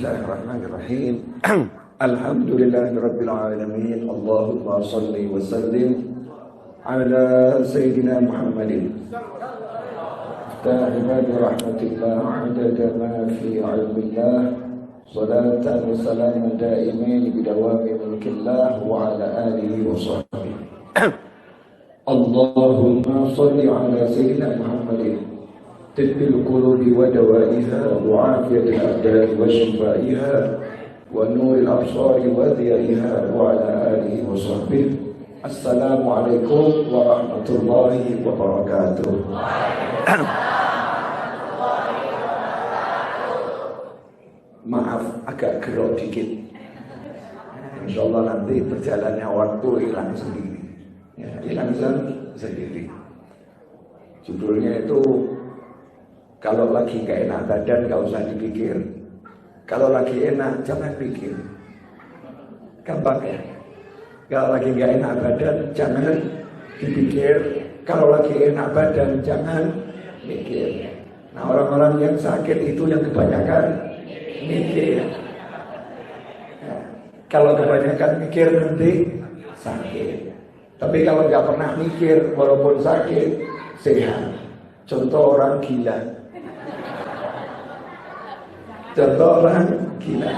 Bismillahirrahmanirrahim. Alhamdulillahirabbil alamin. Allahumma shalli wa sallim ala sayyidina Muhammadin. Ta'ibadu rahmatillah adada ma fi ilmillah. Salatan wa salaman daimin bidawami mulkillah wa ala alihi wa sahbihi. Allahumma shalli ala sayyidina Muhammadin. طب القلوب ودوائها وعافية الأبدان وشفائها ونور الأبصار وضيائها وعلى آله وصحبه. السلام عليكم ورحمة الله وبركاته. Maaf agak gerok dikit. Insyaallah nanti berjalannya waktu hilang sendiri. Ya, hilang sendiri. Judulnya itu kalau lagi gak enak badan gak usah dipikir. Kalau lagi enak jangan pikir. Gampang ya. Kalau lagi gak enak badan jangan dipikir. Kalau lagi enak badan jangan mikir. Nah, orang-orang yang sakit itu yang kebanyakan mikir. Ya. Kalau kebanyakan mikir nanti sakit. Tapi kalau gak pernah mikir walaupun sakit sehat. Contoh orang gila. Contoh orang gila.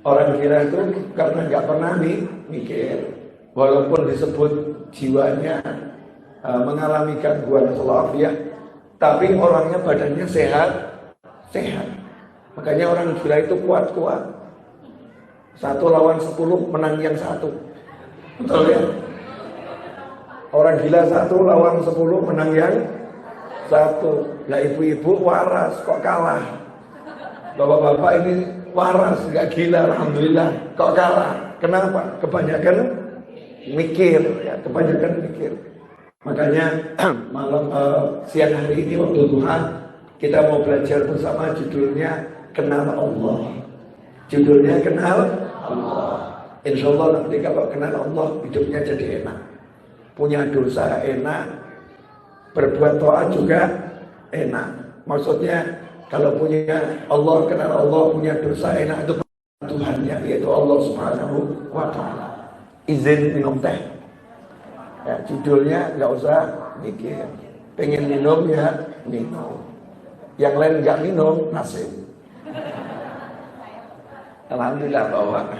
Orang gila itu karena nggak pernah mikir, walaupun disebut jiwanya mengalami gangguan khilafiyah, tapi orangnya badannya sehat. Makanya orang gila itu kuat. 1 lawan 10 menang yang 1. Betul ya? Orang gila 1 lawan 10 menang yang 1. Lah ibu-ibu waras kok kalah. Bapak-bapak ini waras, gak gila, alhamdulillah. Kok kalah? Kenapa? Kebanyakan mikir, ya, kebanyakan mikir. Makanya malam siang hari ini waktu Tuhan kita mau belajar bersama judulnya Kenal Allah. Judulnya Kenal Allah. Insya Allah nanti kalau kenal Allah hidupnya jadi enak. Punya dosa enak, berbuat taat juga enak. Maksudnya kalau punya Allah, kenal Allah, punya dosa enak itu Tuhannya, yaitu Allah Subhanahu wa Ta'ala. Izin minum teh. Ya, judulnya nggak usah mikir. Pengen minum ya minum. Yang lain nggak minum nasib. Alhamdulillah bahwa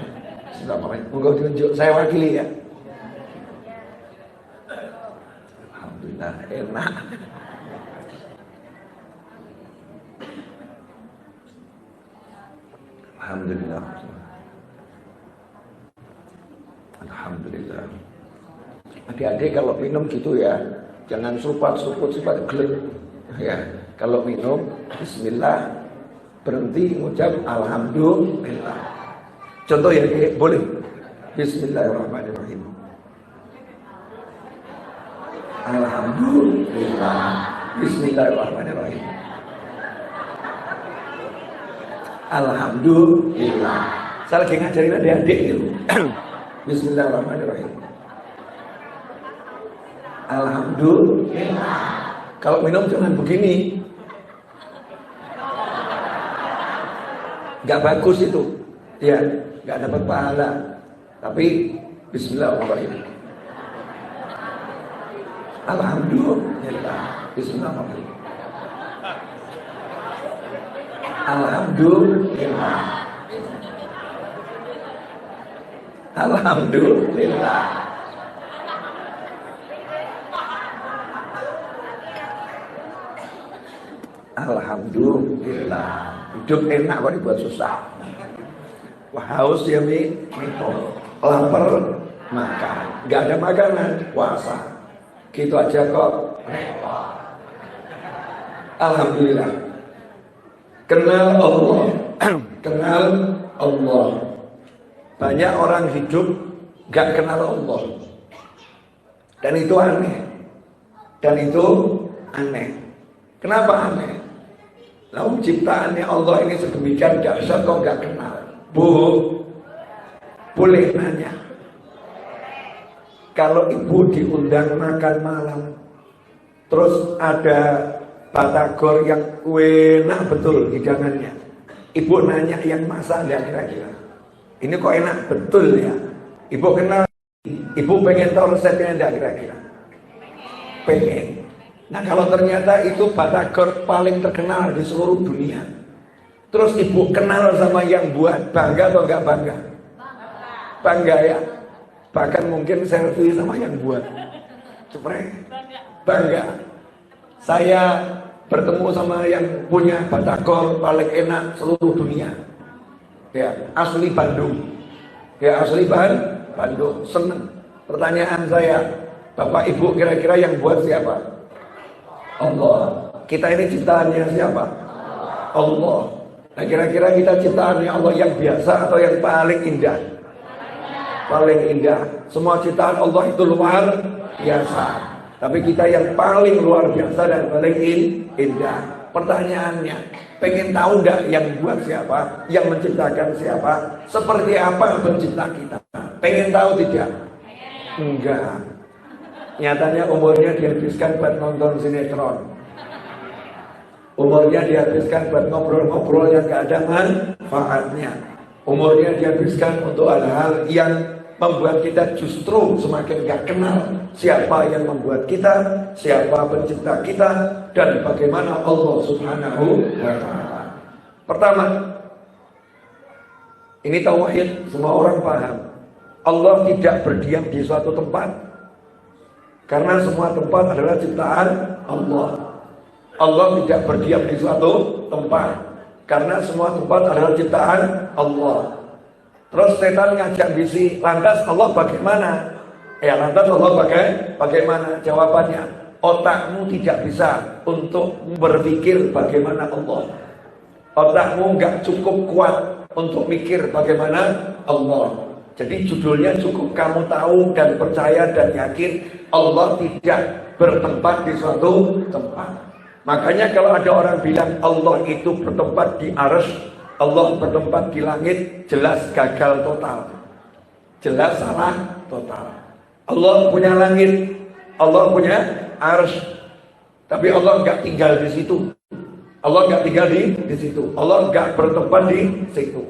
sudah mau tunjuk saya wakili ya. Alhamdulillah enak. Alhamdulillah. Alhamdulillah. Adik-adik kalau minum gitu ya, jangan seruput geleng. Ya, kalau minum bismillah, berhenti mengucap alhamdulillah. Contoh ya, boleh. Bismillahirrahmanirrahim. Alhamdulillah. Bismillahirrahmanirrahim. Alhamdulillah. Saya lagi ngajarin adik-adik itu. Bismillahirrahmanirrahim. Alhamdulillah. Kalau minum jangan begini. Gak bagus itu. Ya, gak dapat pahala. Tapi bismillahirrahmanirrahim. Alhamdulillah. Bismillahirrahmanirrahim. Alhamdulillah. Alhamdulillah. Alhamdulillah. Hidup enak kok dibuat susah. Wah, haus ya minum. Lapar makan. Gak ada makanan puasa. Gitu aja kok repot. Alhamdulillah. Kenal Allah. Kenal Allah. Banyak orang hidup gak kenal Allah. Dan itu aneh. Kenapa aneh? Lalu ciptaannya Allah ini sedemikian dahsyat kok gak kenal. Boleh nanya. Kalau ibu diundang makan malam, terus ada batagor yang enak betul hidangannya, Ibu nanya yang masak enggak kira-kira? Ini kok enak betul ya? Ibu kenal, ibu pengen tahu resepnya enggak kira-kira? Pengen. Nah kalau ternyata itu batagor paling terkenal di seluruh dunia, terus ibu kenal sama yang buat, bangga atau enggak bangga? Bangga ya. Bahkan mungkin selfie sama yang buat. Ceprek. Bangga. Saya bertemu sama yang punya batagor paling enak seluruh dunia. Ya, asli Bandung. Ya, asli Bandung. Senang. Pertanyaan saya, Bapak Ibu kira-kira yang buat siapa? Allah. Kita ini ciptaannya siapa? Allah. Nah kira-kira kita ciptaannya Allah yang biasa atau yang paling indah? Paling indah. Semua ciptaan Allah itu luar biasa, tapi kita yang paling luar biasa dan paling indah. Pertanyaannya, pengen tahu enggak yang buat siapa? Yang menciptakan siapa? Seperti apa pencipta kita? Pengen tahu tidak? Enggak. Nyatanya umurnya dihabiskan buat nonton sinetron. Umurnya dihabiskan buat ngobrol-ngobrol yang gak ada manfaatnya. Umurnya dihabiskan untuk hal-hal yang membuat kita justru semakin gak kenal siapa yang membuat kita, siapa pencipta kita, dan bagaimana Allah Subhanahu wa ta'ala. Pertama, ini tauhid, semua orang paham. Allah tidak berdiam di suatu tempat, karena semua tempat adalah ciptaan Allah. Allah tidak berdiam di suatu tempat, karena semua tempat adalah ciptaan Allah. Terus setan ngajak bisi, lantas Allah bagaimana? Ya lantas Allah bagaimana? Jawabannya, otakmu tidak bisa untuk berpikir bagaimana Allah. Otakmu nggak cukup kuat untuk mikir bagaimana Allah. Jadi judulnya cukup kamu tahu dan percaya dan yakin Allah tidak bertempat di suatu tempat. Makanya kalau ada orang bilang Allah itu bertempat di arsy, Allah bertempat di langit, jelas gagal total. Jelas salah total. Allah punya langit, Allah punya arsy, tapi Allah nggak tinggal di situ. Allah nggak tinggal di situ. Allah nggak bertempat di situ.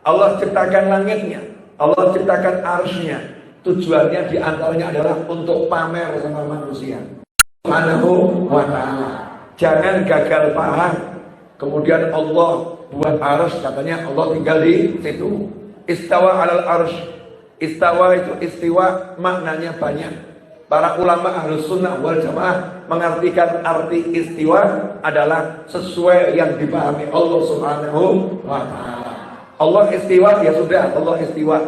Allah ciptakan langitnya, Allah ciptakan arsy-nya. Tujuannya diantaranya adalah untuk pamer sama manusia. Subhanahu wa ta'ala. Jangan gagal paham. Kemudian Allah buat arsy, katanya Allah tinggal di situ. Istawa alal arsy. Istawa itu istiwa, maknanya banyak. Para ulama Ahlus Sunnah wal Jamaah mengartikan arti istiwa adalah sesuai yang dipahami Allah Subhanahu wa ta'ala. Allah istiwa, ya sudah, Allah istiwa.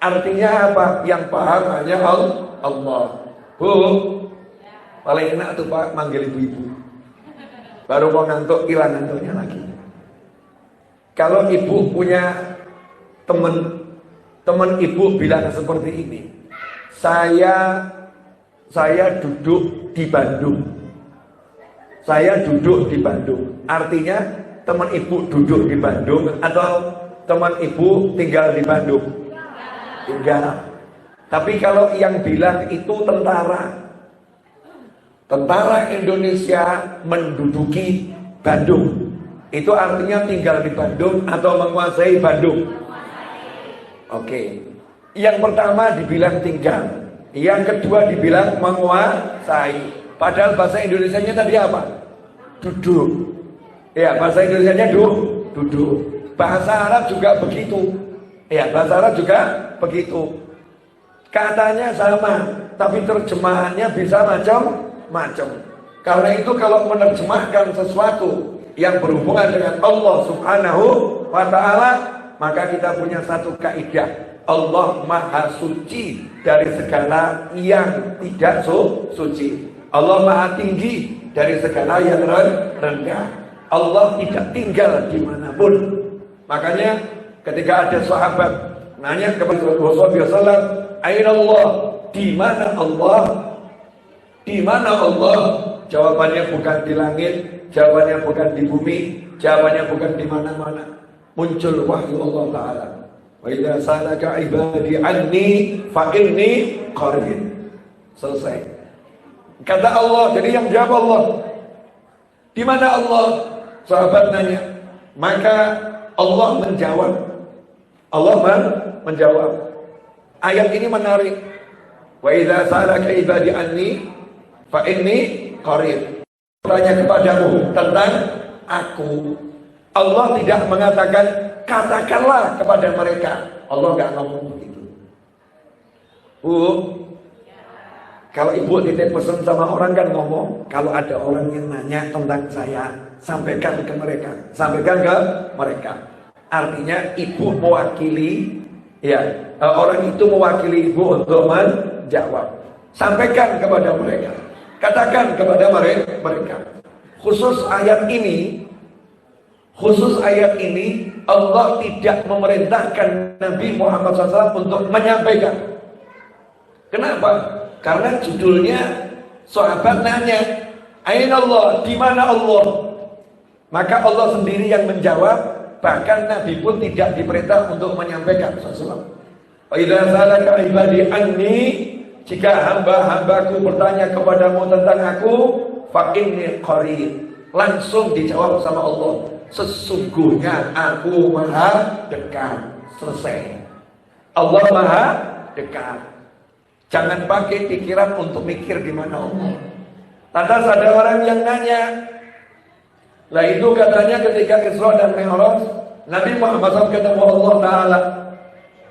Artinya apa? Yang paham hanya Allah. Bu, paling enak tuh Pak manggil ibu-ibu. Baru mau ngantuk, hilang ngantuknya lagi. Kalau ibu punya teman ibu bilang seperti ini, saya duduk di Bandung. Saya duduk di Bandung. Artinya teman ibu duduk di Bandung atau teman ibu tinggal di Bandung? Tinggal. Tapi kalau yang bilang itu tentara Indonesia menduduki Bandung, itu artinya tinggal di Bandung atau menguasai Bandung? Oke. Yang pertama dibilang tinggal, yang kedua dibilang menguasai. Padahal bahasa Indonesianya tadi apa? Duduk. Ya, bahasa Indonesianya duduk. Bahasa Arab juga begitu. Ya, bahasa Arab juga begitu. Katanya sama, tapi terjemahannya bisa macam-macam. Karena itu kalau menerjemahkan sesuatu yang berhubungan dengan Allah Subhanahu wa ta'ala, maka kita punya satu kaidah. Allah maha suci dari segala yang tidak suci. Allah maha tinggi dari segala yang rendah. Allah tidak tinggal dimanapun. Makanya ketika ada sahabat nanya kepada Rasulullah SAW, "Aina Allah?" Di mana Allah? Di mana Allah? Jawabannya bukan di langit, jawabannya bukan di bumi, jawabannya bukan di mana-mana. Muncul wahyu Allah Ta'ala. Wa idza salaka ibadi anni fa inni qarib. Selesai. Kata Allah, jadi yang jawab Allah. Di mana Allah? Sahabat nanya. Maka Allah menjawab. Allah menjawab. Ayat ini menarik. Wa idza sa'alaka ibadi anni fa inni qarib. Tanya kepadamu tentang aku. Allah tidak mengatakan katakanlah kepada mereka. Allah enggak ngomong begitu. Bu, kalau ibu titip pesan sama orang kan ngomong, kalau ada orang yang nanya tentang saya, sampaikan ke mereka. Sampaikan ke mereka. Artinya ibu mewakili, ya, orang itu mewakili ibu untuk menjawab. Sampaikan kepada mereka. Katakan kepada mereka. Khusus ayat ini Allah tidak memerintahkan Nabi Muhammad SAW untuk menyampaikan. Kenapa? Karena judulnya sahabat nanya, "Aina Allah?" Di mana Allah? Maka Allah sendiri yang menjawab, bahkan Nabi pun tidak diperintah untuk menyampaikan sesuatu. Wa idza salaka ibadi anni, jika hamba-hambaku bertanya kepadamu tentang aku, fa inni qarib. Langsung dijawab sama Allah, sesungguhnya aku maha dekat. Selesai. Allah maha dekat. Jangan pakai pikiran untuk mikir di mana Allah. Lantas ada orang yang nanya, lah itu katanya ketika Isra dan Mi'raj, Nabi Muhammad SAW ketemu Allah Ta'ala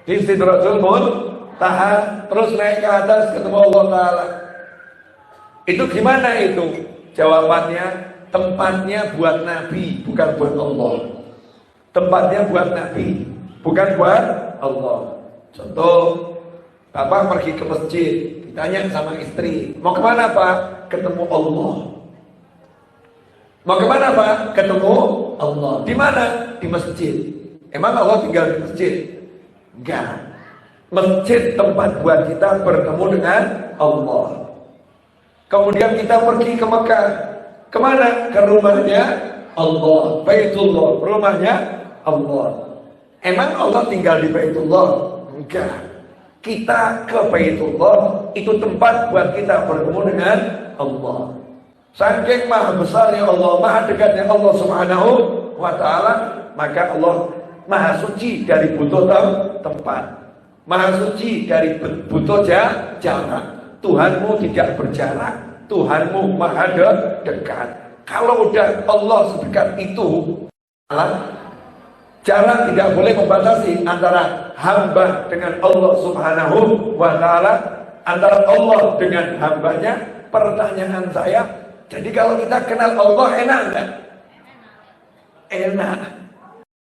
di Sidratul Muntaha, terus naik ke atas ketemu Allah Ta'ala. Itu gimana itu? Jawabannya, tempatnya buat Nabi, bukan buat Allah. Tempatnya buat Nabi, bukan buat Allah. Contoh, Bapak pergi ke masjid, ditanya sama istri, mau kemana Pak? Ketemu Allah. Mau kemana Pak? Ketemu Allah. Di mana? Di masjid. Emang Allah tinggal di masjid? Enggak. Masjid tempat buat kita bertemu dengan Allah. Kemudian kita pergi ke Mekah. Kemana? Ke rumahnya Allah. Baitullah, rumahnya Allah. Emang Allah tinggal di Baitullah? Enggak. Kita ke Baitullah, itu tempat buat kita bertemu dengan Allah. Saking maha besarnya Allah, maha dekatnya Allah Subhanahu wa Ta'ala, maka Allah maha suci dari butuh tempat, maha suci dari butuh jarak. Tuhanmu tidak berjarak, Tuhanmu maha dekat. Kalau udah Allah sedekat itu, jarak tidak boleh membatasi antara hamba dengan Allah Subhanahu wa Ta'ala, antara Allah dengan hambanya. Pertanyaan saya, jadi kalau kita kenal Allah enak enggak? Enak.